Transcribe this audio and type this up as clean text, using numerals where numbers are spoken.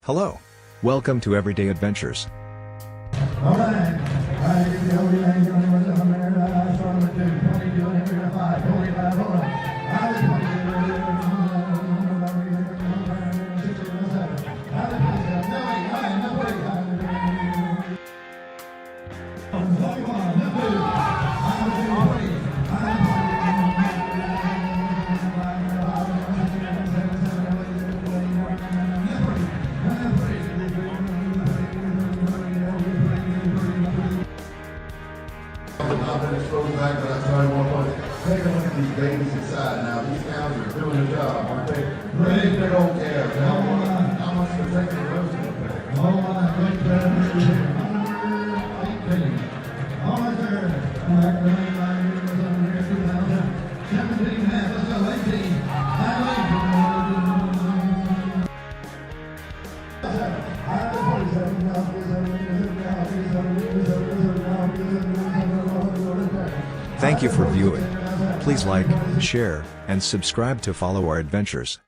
Hello. Welcome to Everyday Adventures. All right. Here we go. We land here on the rest of America. Starting with 22, and here we go. 25, hold on. Back, but I started take a look at these babies inside now. These cows are doing their job, aren't they? Great big old calves. How much they're taking the roast in the back? Oh my, great calves. 118. How much are back to the line here was on here 2017 and a half. Let's go 18. Thank you for viewing. Please like, share, and subscribe to follow our adventures.